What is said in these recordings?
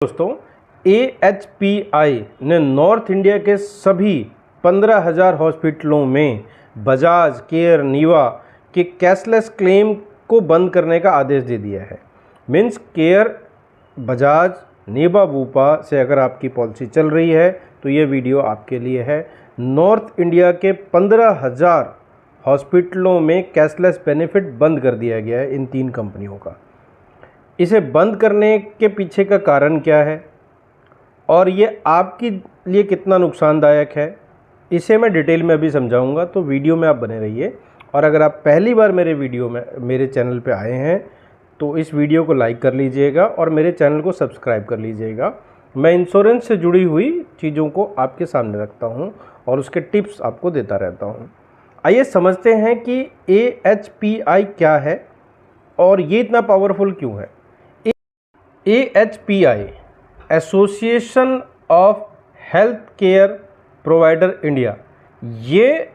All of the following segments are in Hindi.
दोस्तों, AHPI ने नॉर्थ इंडिया के सभी 15,000 हॉस्पिटलों में बजाज, केयर, नीवा के कैशलेस क्लेम को बंद करने का आदेश दे दिया है। मीन्स केयर, बजाज, नीवा, बूपा से अगर आपकी पॉलिसी चल रही है तो ये वीडियो आपके लिए है। नॉर्थ इंडिया के 15,000 हॉस्पिटलों में कैशलेस बेनिफिट बंद कर दिया गया है इन 3 कंपनियों का। इसे बंद करने के पीछे का कारण क्या है और ये आपके लिए कितना नुकसानदायक है, इसे मैं डिटेल में अभी समझाऊंगा, तो वीडियो में आप बने रहिए। और अगर आप पहली बार मेरे चैनल पे आए हैं तो इस वीडियो को लाइक कर लीजिएगा और मेरे चैनल को सब्सक्राइब कर लीजिएगा। मैं इंश्योरेंस से जुड़ी हुई चीज़ों को आपके सामने रखता हूँ और उसके टिप्स आपको देता रहता हूँ। आइए समझते हैं कि AHPI क्या है और ये इतना पावरफुल क्यों है। AHPI, association of health care provider India, ये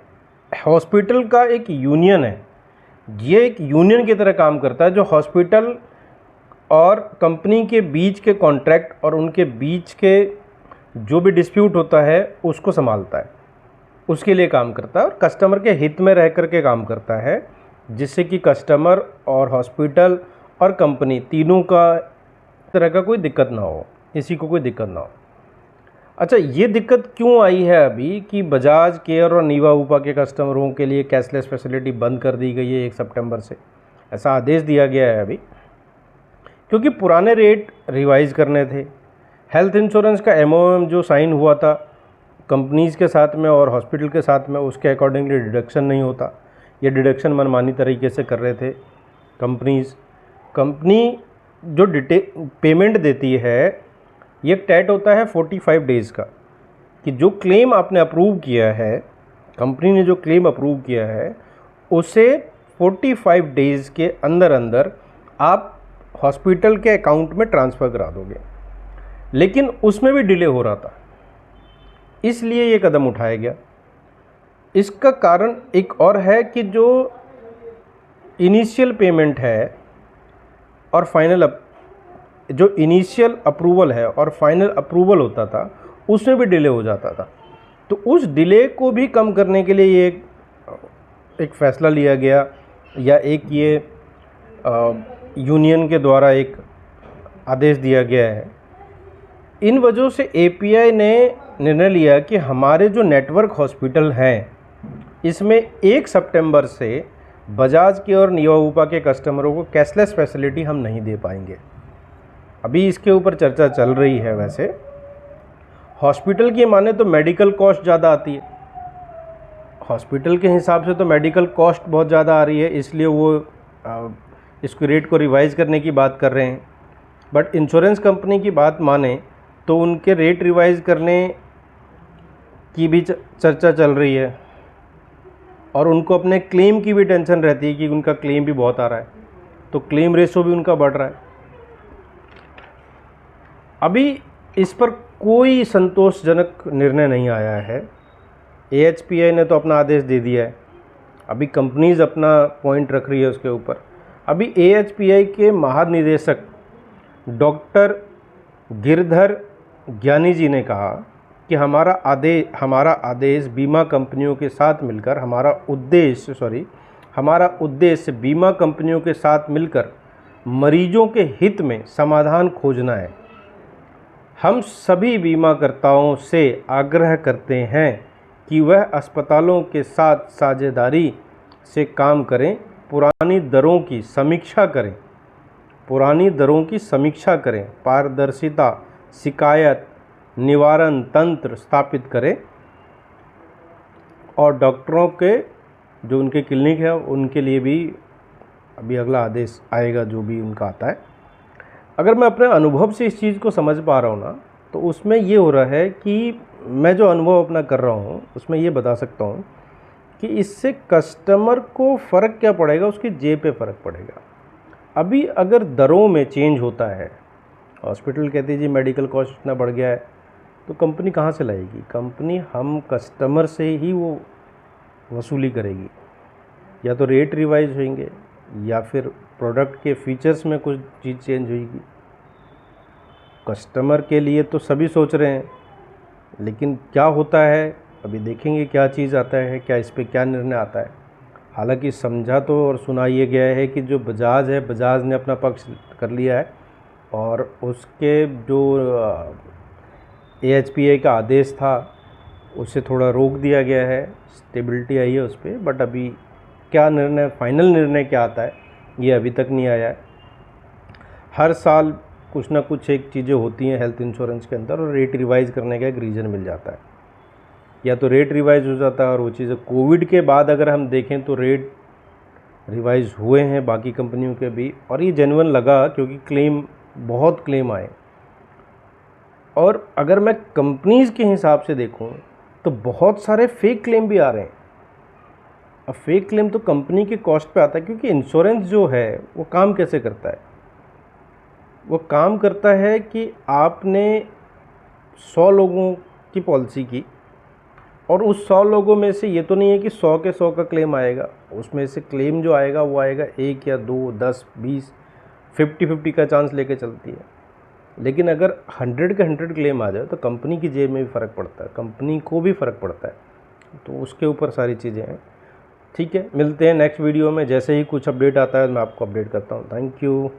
हॉस्पिटल का एक यूनियन है। ये एक यूनियन की तरह काम करता है जो हॉस्पिटल और कंपनी के बीच के कॉन्ट्रैक्ट और उनके बीच के जो भी डिस्प्यूट होता है उसको संभालता है, उसके लिए काम करता है और कस्टमर के हित में रह कर के काम करता है, जिससे कि कस्टमर और हॉस्पिटल और कंपनी तीनों का तरह का कोई दिक्कत ना हो, किसी को कोई दिक्कत ना हो। अच्छा, ये दिक्कत क्यों आई है अभी कि बजाज, केयर और नीवा ऊपा के कस्टमरों के लिए कैशलेस फैसिलिटी बंद कर दी गई है 1 सितंबर से, ऐसा आदेश दिया गया है अभी, क्योंकि पुराने रेट रिवाइज़ करने थे। हेल्थ इंश्योरेंस का MOM जो साइन हुआ था कंपनीज़ के साथ में और हॉस्पिटल के साथ में, उसके अकॉर्डिंगली डिडक्शन नहीं होता। ये डिडक्शन मनमानी तरीके से कर रहे थे कंपनी जो पेमेंट देती है, ये टैट होता है 45 डेज़ का, कि जो क्लेम आपने अप्रूव किया है, कंपनी ने जो क्लेम अप्रूव किया है उसे 45 डेज़ के अंदर अंदर आप हॉस्पिटल के अकाउंट में ट्रांसफ़र करा दोगे। लेकिन उसमें भी डिले हो रहा था, इसलिए ये कदम उठाया गया। इसका कारण एक और है कि जो इनिशियल पेमेंट है और जो इनिशियल अप्रूवल है और फाइनल अप्रूवल होता था, उसमें भी डिले हो जाता था। तो उस डिले को भी कम करने के लिए ये एक फ़ैसला लिया गया, या ये यूनियन के द्वारा एक आदेश दिया गया है। इन वजहों से API ने निर्णय लिया कि हमारे जो नेटवर्क हॉस्पिटल हैं, इसमें 1 सितंबर से बजाज के और नीवा ऊपा के कस्टमरों को कैशलेस फैसिलिटी हम नहीं दे पाएंगे। अभी इसके ऊपर चर्चा चल रही है। वैसे हॉस्पिटल की माने तो मेडिकल कॉस्ट ज़्यादा आती है, हॉस्पिटल के हिसाब से तो मेडिकल कॉस्ट बहुत ज़्यादा आ रही है, इसलिए वो इसको रेट को रिवाइज़ करने की बात कर रहे हैं। बट इंश्योरेंस कंपनी की बात माने तो उनके रेट रिवाइज़ करने की भी चर्चा चल रही है और उनको अपने क्लेम की भी टेंशन रहती है कि उनका क्लेम भी बहुत आ रहा है, तो क्लेम रेशो भी उनका बढ़ रहा है। अभी इस पर कोई संतोषजनक निर्णय नहीं आया है। AHPI ने तो अपना आदेश दे दिया है, अभी कंपनीज़ अपना पॉइंट रख रही है उसके ऊपर। अभी AHPI के महानिदेशक डॉक्टर गिरधर ज्ञानी जी ने कहा कि हमारा आदेश बीमा कंपनियों के साथ मिलकर, हमारा उद्देश्य बीमा कंपनियों के साथ मिलकर मरीजों के हित में समाधान खोजना है। हम सभी बीमाकर्ताओं से आग्रह करते हैं कि वह अस्पतालों के साथ साझेदारी से काम करें, पुरानी दरों की समीक्षा करें, पारदर्शिता, शिकायत निवारण तंत्र स्थापित करें और डॉक्टरों के जो उनके क्लिनिक है उनके लिए भी अभी अगला आदेश आएगा, जो भी उनका आता है। अगर मैं अपने अनुभव से इस चीज़ को समझ पा रहा हूँ ना, तो उसमें ये हो रहा है कि मैं जो अनुभव अपना कर रहा हूँ उसमें ये बता सकता हूँ कि इससे कस्टमर को फ़र्क क्या पड़ेगा, उसकी जेब पे फ़र्क पड़ेगा। अभी अगर दरों में चेंज होता है, हॉस्पिटल कहते हैं जी मेडिकल कॉस्ट इतना बढ़ गया है, तो कंपनी कहाँ से लाएगी? कंपनी हम कस्टमर से ही वो वसूली करेगी, या तो रेट रिवाइज होंगे या फिर प्रोडक्ट के फीचर्स में कुछ चीज़ चेंज होगी। कस्टमर के लिए तो सभी सोच रहे हैं, लेकिन क्या होता है अभी देखेंगे, क्या चीज़ आता है, क्या इस पे क्या निर्णय आता है। हालांकि समझा तो और सुना ये गया है कि जो बजाज है, बजाज ने अपना पक्ष कर लिया है और उसके जो AHPI का आदेश था उसे थोड़ा रोक दिया गया है, स्टेबिलिटी आई है उस पर। बट अभी क्या निर्णय, फाइनल निर्णय क्या आता है ये अभी तक नहीं आया है। हर साल कुछ ना कुछ एक चीज़ें होती हैं हेल्थ इंश्योरेंस के अंदर और रेट रिवाइज़ करने का एक रीज़न मिल जाता है, या तो रेट रिवाइज़ हो जाता है और वो चीज़ें कोविड के बाद अगर हम देखें तो रेट रिवाइज़ हुए हैं बाकी कंपनियों के भी, और ये जेन्युइन लगा क्योंकि बहुत क्लेम आए। और अगर मैं कंपनीज़ के हिसाब से देखूं तो बहुत सारे फेक क्लेम भी आ रहे हैं। अब फेक क्लेम तो कंपनी के कॉस्ट पे आता है, क्योंकि इंश्योरेंस जो है वो काम कैसे करता है, वो काम करता है कि आपने 100 लोगों की पॉलिसी की और उस 100 लोगों में से ये तो नहीं है कि 100 के 100 का क्लेम आएगा, उसमें से क्लेम जो आएगा वो आएगा 1 या 2, 10, 20, 50-50 का चांस लेके चलती है। लेकिन अगर 100 के 100 क्लेम आ जाए तो कंपनी की जेब में भी फ़र्क पड़ता है, कंपनी को भी फ़र्क पड़ता है, तो उसके ऊपर सारी चीज़ें हैं। ठीक है, मिलते हैं नेक्स्ट वीडियो में। जैसे ही कुछ अपडेट आता है मैं आपको अपडेट करता हूँ। Thank you.